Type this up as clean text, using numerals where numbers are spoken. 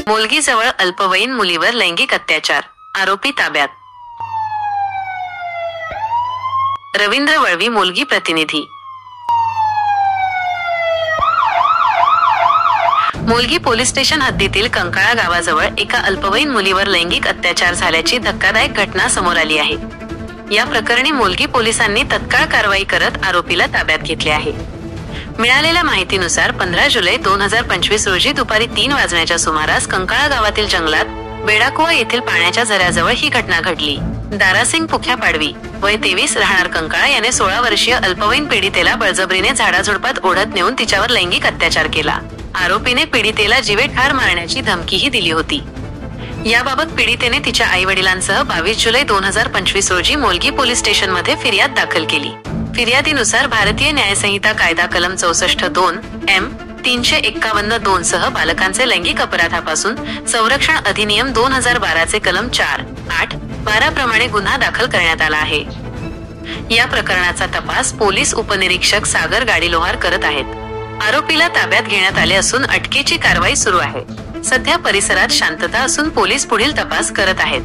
मोलगीजवळ अल्पवयीन मुलीवर लैंगिक अत्याचार, आरोपी ताब्यात. रवींद्र वळवी, मोलगी प्रतिनिधी. मोलगी पोलीस स्टेशन हद्दीतील कंकाळा गावाजवळ एका अल्पवयीन मुलीवर लैंगिक अत्याचार झाल्याची धक्कादायक घटना समोर आली आहे. या प्रकरणी मोलगी पोलिसांनी तत्काळ कारवाई करत आरोपीला ताब्यात घेतले आहे. मिळालेल्या माहितीनुसार 15 जुलै 2025 रोजी दुपारी 3 वाजण्याच्या सुमारास कंकाळा गावातील जंगलात बेडाकुवा येथील पाण्याच्या झऱ्याजवळ ही घटना घडली. दारासिंग पुख्या पाडवी, वय 23, राहणार कंकाळा, याने 16 वर्षीय अल्पवयीन पीडितेला बळजबरीने झाडाझुडपात ओढत नेऊन तिच्यावर लैंगिक अत्याचार केला. आरोपीने पीडितेला जीवे ठार मारण्याची धमकीही दिली होती. याबाबत पीडितेने तिच्या आई वडिलांसह 22 जुलै 2025 रोजी मोलगी पोलीस स्टेशन मध्ये फिर्याद दाखल केली. फिर्यादीनुसार भारतीय न्यायसंहिता कायदा कलम 64(2) M 351(2) सह बालकांचे लैंगिक अपराधापासून संरक्षण अधिनियम 2012 चे कलम 4, 8, 12 प्रमाणे गुन्हा दाखल करण्यात आला आहे. या प्रकरणाचा तपास पोलीस उपनिरीक्षक सागर गाडीलोहार करत आहेत. आरोपीला ताब्यात घेण्यात आले असून अटकेची कारवाई सुरू आहे. सध्या परिसरात शांतता असून पोलीस पुढील तपास करत आहेत.